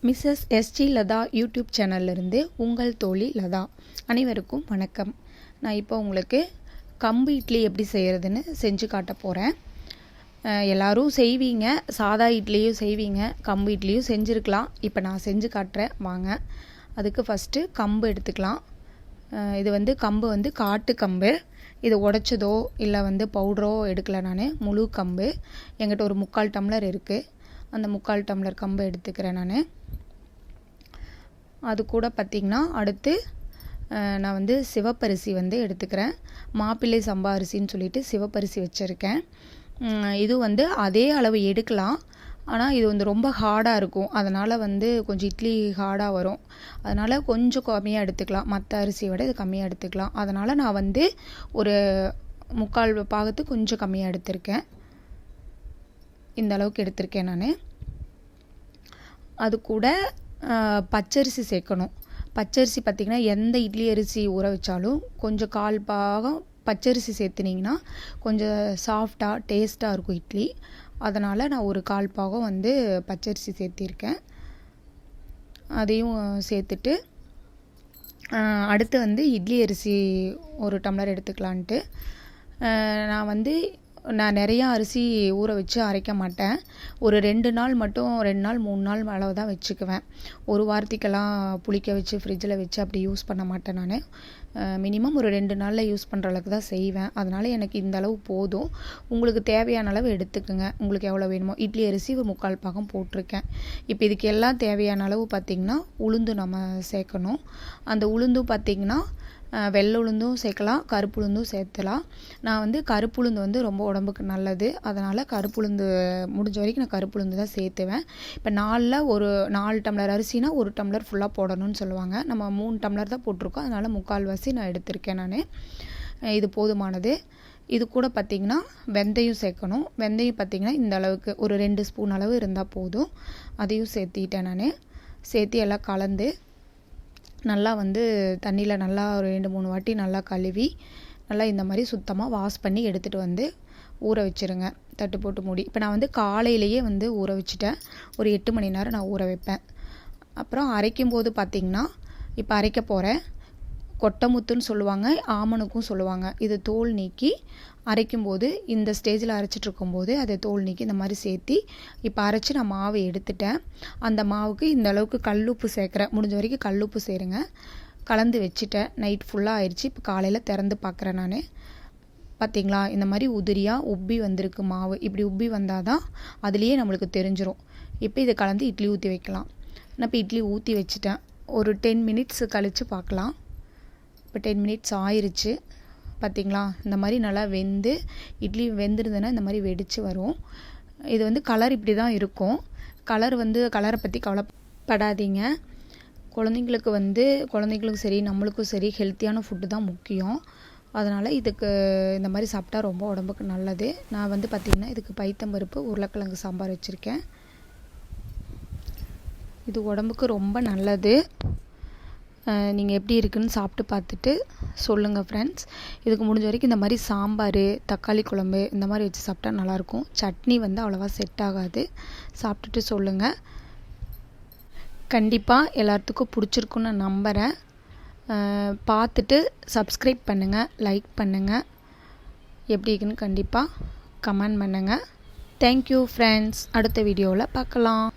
Mrs SG Latha YouTube சேனல்லிருந்து உங்கள் தோழி லதா. அனைவருக்கும் வணக்கம். நான் இப்போ உங்களுக்கு கம்பு இட்லி எப்படி செய்கிறதுன்னு செஞ்சு காட்ட போகிறேன். எல்லோரும் செய்வீங்க, சாதா இட்லியும் செய்வீங்க, கம்பு இட்லியும் செஞ்சுருக்கலாம். இப்போ நான் செஞ்சு காட்டுறேன் வாங்க. அதுக்கு ஃபஸ்ட்டு கம்பு எடுத்துக்கலாம். இது கம்பு காட்டு கம்பு. இது உடைச்சதோ இல்லை பவுடரோ எடுக்கலை. நான் முழு கம்பு என்கிட்ட ஒரு 3/4 டம்ளர் இருக்குது. அந்த 3/4 டம்ளர் கம்பு எடுத்துக்கிறேன் நான். அது கூட பார்த்திங்கன்னா அடுத்து நான் சிவப்பரிசி எடுத்துக்கிறேன். மாப்பிள்ளை சம்பா அரிசின்னு சொல்லிட்டு சிவப்பரிசி வச்சுருக்கேன். இது அதே அளவு எடுக்கலாம். ஆனால் இது ரொம்ப ஹார்டாக இருக்கும். அதனால் கொஞ்சம் இட்லி ஹார்டாக வரும். அதனால் கொஞ்சம் கம்மியாக எடுத்துக்கலாம். மற்ற அரிசியை விட இது கம்மியாக எடுத்துக்கலாம். அதனால் நான் ஒரு 3/4 பாகத்துக்கு கொஞ்சம் கம்மியாக எடுத்திருக்கேன். இந்த அளவுக்கு எடுத்திருக்கேன் நான். அது கூட பச்சரிசி சேர்க்கணும். பச்சரிசி பார்த்திங்கன்னா எந்த இட்லி அரிசி ஊற வச்சாலும் கொஞ்சம் 1/4 பாகம் பச்சரிசி சேர்த்துனிங்கன்னா கொஞ்சம் சாஃப்டாக டேஸ்ட்டாக இருக்கும் இட்லி. அதனால் நான் ஒரு 1/4 பாகம் பச்சரிசி சேர்த்திருக்கேன். அதையும் சேர்த்துட்டு அடுத்து இட்லி அரிசி 1 டம்ளர் எடுத்துக்கலான்ட்டு நான் நிறையா அரிசி ஊற வச்சு அரைக்க மாட்டேன். ஒரு 2 நாள் மட்டும் 2 நாள் 3 நாள் அளவு தான் வச்சுக்குவேன். ஒரு வாரத்துக்கெல்லாம் புளிக்க வச்சு ஃப்ரிட்ஜில் வச்சு அப்படி யூஸ் பண்ண மாட்டேன் நான். மினிமம் ஒரு 2 நாளில் யூஸ் பண்ணுற அளவுக்கு தான் செய்வேன். அதனால் எனக்கு இந்த அளவு போதும். உங்களுக்கு தேவையான அளவு எடுத்துக்கோங்க. உங்களுக்கு எவ்வளோ வேணுமோ. இட்லி அரிசி ஒரு 3/4 பாகம் போட்டிருக்கேன். இப்போ இதுக்கு எல்லாம் தேவையான அளவு பார்த்திங்கன்னா உளுந்து நம்ம சேர்க்கணும். அந்த உளுந்தும் பார்த்திங்கன்னா வெள்ளை உளுந்தும் சேர்க்கலாம், கருப்பு உளுந்தும் சேர்த்துலாம். நான் கருப்பு உளுந்து ரொம்ப உடம்புக்கு நல்லது. அதனால் கருப்பு உளுந்து முடிஞ்ச வரைக்கும் நான் கருப்பு உளுந்து தான் சேர்த்துவேன். இப்போ 4 டம்ளர் அரிசினா 1 டம்ளர் ஃபுல்லாக போடணும்னு சொல்லுவாங்க. நம்ம 3 டம்ளர் தான் போட்டிருக்கோம். அதனால் 3/4 நான் எடுத்திருக்கேன் நான். இது போதுமானது. இது கூட பார்த்திங்கன்னா வெந்தயம் சேர்க்கணும். வெந்தயம் பார்த்திங்கன்னா இந்த அளவுக்கு ஒரு 2 ஸ்பூன் அளவு இருந்தால் போதும். அதையும் சேர்த்திட்டேன் நான். சேர்த்து எல்லாம் கலந்து நல்லா தண்ணியில் நல்லா ஒரு 2-3 வாட்டி நல்லா கழுவி நல்லா இந்த மாதிரி சுத்தமாக வாஷ் பண்ணி எடுத்துகிட்டு ஊற வச்சுருங்க. தட்டு போட்டு மூடி. இப்போ நான் காலையிலேயே ஊற வச்சுட்டேன். ஒரு 8 மணி நேரம் நான் ஊற வைப்பேன். அப்புறம் அரைக்கும் போது பார்த்திங்கன்னா இப்போ அரைக்க போகிறேன். கொட்டமுத்துன்னு சொல்லுவாங்க, ஆமணுக்கும் சொல்லுவாங்க. இது தோல் நீக்கி அரைக்கும்போது இந்த ஸ்டேஜில் அரைச்சிட்டு இருக்கும்போது அதை தோல் நீக்கி இந்த மாதிரி சேர்த்தி இப்போ அரைச்சி நான் மாவு எடுத்துட்டேன். அந்த மாவுக்கு இந்த அளவுக்கு கல்லுப்பு சேர்க்குறேன். முடிஞ்ச வரைக்கும் கல்லுப்பு சேருங்க. கலந்து வச்சுட்டேன். நைட் ஃபுல்லாக ஆயிடுச்சு. இப்போ காலையில் திறந்து பார்க்குறேன் நான். பார்த்திங்களா, இந்த மாதிரி உதிரியாக உப்பி வந்திருக்கு மாவு. இப்படி உப்பி வந்தால் தான் அதுலேயே நம்மளுக்கு தெரிஞ்சிடும். இப்போ இதை கலந்து இட்லி ஊற்றி வைக்கலாம். நான் இப்போ இட்லி ஊற்றி வச்சுட்டேன். ஒரு 10 மினிட்ஸ் கழித்து பார்க்கலாம். இப்போ 10 மினிட்ஸ் ஆயிடுச்சு. பார்த்திங்களா, இந்த மாதிரி நல்லா இட்லி வெந்துருதுன்னா இந்த மாதிரி வெடித்து வரும். இது கலர் இப்படி தான் இருக்கும். கலரை பற்றி கவலைப்படாதீங்க. குழந்தைங்களுக்கும் சரி நம்மளுக்கும் சரி ஹெல்த்தியான ஃபுட்டு தான் முக்கியம். அதனால் இதுக்கு இந்த மாதிரி சாப்பிட்டா ரொம்ப உடம்புக்கு நல்லது. நான் பார்த்திங்கன்னா இதுக்கு பைத்தம்பருப்பு உருளைக்கிழங்கு சாம்பார் வச்சுருக்கேன். இது உடம்புக்கு ரொம்ப நல்லது. நீங்கள் எப்படி இருக்குன்னு சாப்பிட்டு பார்த்துட்டு சொல்லுங்கள் ஃப்ரெண்ட்ஸ். இதுக்கு முடிஞ்ச வரைக்கும் இந்த மாதிரி சாம்பார், தக்காளி குழம்பு இந்த மாதிரி வச்சு சாப்பிட்டா நல்லாயிருக்கும். சட்னி அவ்வளோவா செட் ஆகாது. சாப்பிட்டுட்டு சொல்லுங்கள். கண்டிப்பாக எல்லாத்துக்கும் பிடிச்சிருக்குன்னு நான் நம்புகிறேன். பார்த்துட்டு சப்ஸ்கிரைப் பண்ணுங்கள், லைக் பண்ணுங்கள். எப்படி இருக்குன்னு கண்டிப்பாக கமெண்ட் பண்ணுங்கள். Thank you friends. அடுத்த வீடியோவில் பார்க்கலாம்.